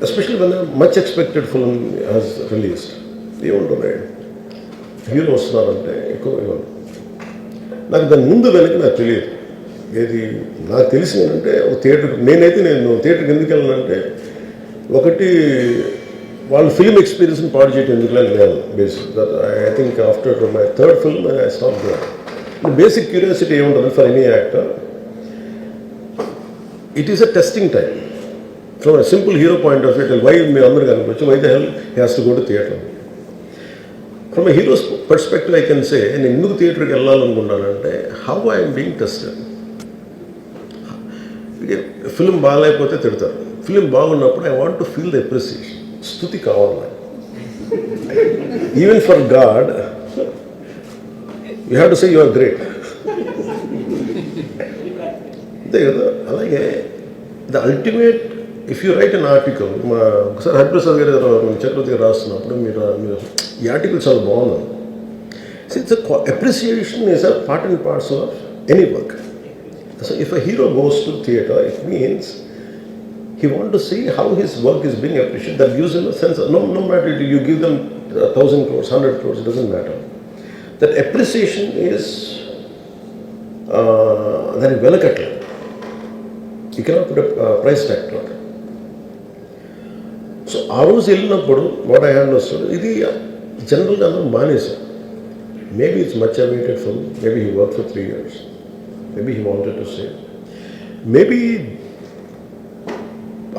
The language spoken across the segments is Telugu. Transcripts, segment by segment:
Especially when a much expected film has released, ఏముంటుంది హీరో వస్తున్నారంటే ఎక్కువ నాకు దాని ముందు వెనక్కి నాకు తెలియదు. ఏది నాకు తెలిసింది ఏంటంటే ఒక నేను థియేటర్కి ఎందుకు వెళ్ళానంటే, ఒకటి వాళ్ళ ఫిల్మ్ ఎక్స్పీరియన్స్ని పాడు చేయడం ఎందుకు నేను basic I think after my third film I stop there. Basic curiosity ఏముంటుంది for any actor, it is a testing time. From a simple hero point of view, why మీ అందరూ కనిపించు, why the hell he has to go to theatre. From a hero's perspective, I can say, నేను ఎందుకు థియేటర్కి వెళ్ళాలనుకున్నానంటే, how I'm being tested. Film బాగాలేకపోతే తిడతారు, ఫిల్మ్ బాగున్నప్పుడు I want to feel the appreciation. స్తుతి కావాలి. Even for God you have to say you are great. అంతే కదా. అలాగే the ultimate, if you write an article, ఒకసారి హరిప్రసాద్ గారు చక్రవర్తి గారు రాస్తున్నప్పుడు మీరు ఈ ఆర్టికల్ చాలా బాగుంది. It's appreciation is a part and parcel of any work. So if a hero goes to theatre, it means he want to see how his work is being appreciated. That gives him a sense of, no matter you give them 1,000 crores, 100 crores, it doesn't matter. That appreciation is that is velakatla. You cannot put a price tag to it. So ఆ రోజు వెళ్ళినప్పుడు వాట్ ఐ అండర్స్టూడ్, ఇది జనరల్గా అందరూ మానేశారు. Maybe it's much awaited film, maybe he work for 3 years, maybe he wanted to say, maybe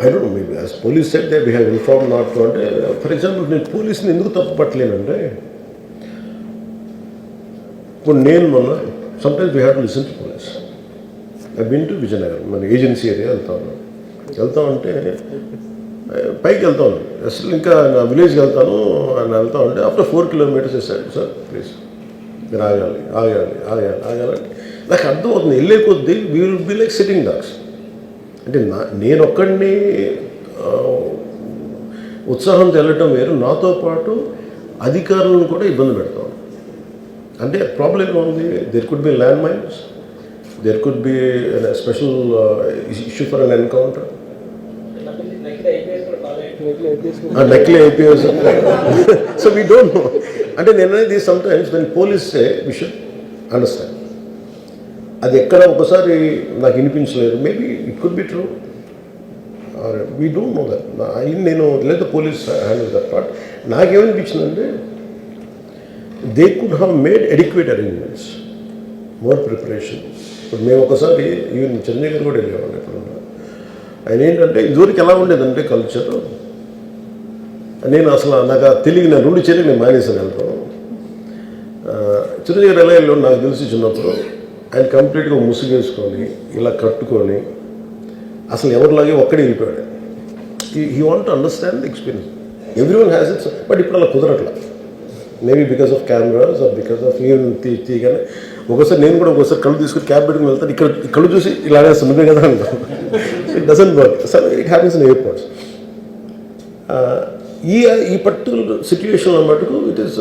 I don't know, maybe as police said they we have inform not to. అంటే ఫర్ ఎగ్జాంపుల్ నేను పోలీస్ని ఎందుకు తప్పు పట్టలేనంటే, ఇప్పుడు నేను మొన్న sometimes we have to listen to police. I been to Vizianagaram, మన ఏజెన్సీ ఏరియా వెళ్తా ఉంటే పైకి వెళ్తా ఉన్నాను. అసలు ఇంకా నా విలేజ్కి వెళ్తాను అని వెళ్తా ఉంటే ఆఫ్టర్ 4 kilometers వేసాడు, సార్ ప్లీజ్ మీరు ఆగాలి. నాకు అర్థమవుతుంది, వెళ్ళే కొద్దీ we will be like sitting dogs. అంటే నేను ఒక్కడిని ఉత్సాహంతో వెళ్ళటం వేరు, నాతో పాటు అధికారులను కూడా ఇబ్బంది పెడతాం. అంటే ప్రాబ్లం ఏమో ఉంది, there could be land mines, there could be special issue for an encounter. నకిలీ IPS. So we don't know. అంటే నేను అనేది sometimes when police say we should understand. అది ఎక్కడ ఒకసారి నాకు వినిపించలేదు, maybe it could be true, we don't know that. నేను లేదా పోలీస్ హ్యాండిల్ దట్ పార్ట్. నాకేమనిపించిందంటే they could have made adequate arrangements, more preparation. ఇప్పుడు మేము ఒకసారి ఈవెన్ చెన్నై గారు కూడా వెళ్ళేవాళ్ళు. ఎప్పుడు ఆయన ఏంటంటే ఇదివరకు ఎలా ఉండేదంటే కల్చర్, నేను అసలు నాకు తెలియదు, నేను 2 చర్యలు నేను మానేసాను వెళ్తాను. చిరంజీవి ఎలా వెళ్ళాడు నాకు తెలిసి చిన్నప్పుడు, ఆయన కంప్లీట్గా ముసుగేసుకొని ఇలా కట్టుకొని అసలు ఎవరిలాగే ఒక్కడే వెళ్ళిపోయాడు. He want to understand the experience. Every one has its, but ఇప్పుడు అలా కుదరట్లా. Maybe because of cameras or because of even తీయగానే ఒకసారి నేను కూడా ఒకసారి కళ్ళు తీసుకుని క్యాబ్ పెట్టుకుని వెళ్తాను, ఇక్కడ కళ్ళు చూసి ఇలాగే సున్నదే కదా అంటాను. It doesn't work. So it happens in airports. ఈ పర్టికులర్ సిచ్యువేషన్లో మటుకు ఇట్ ఈస్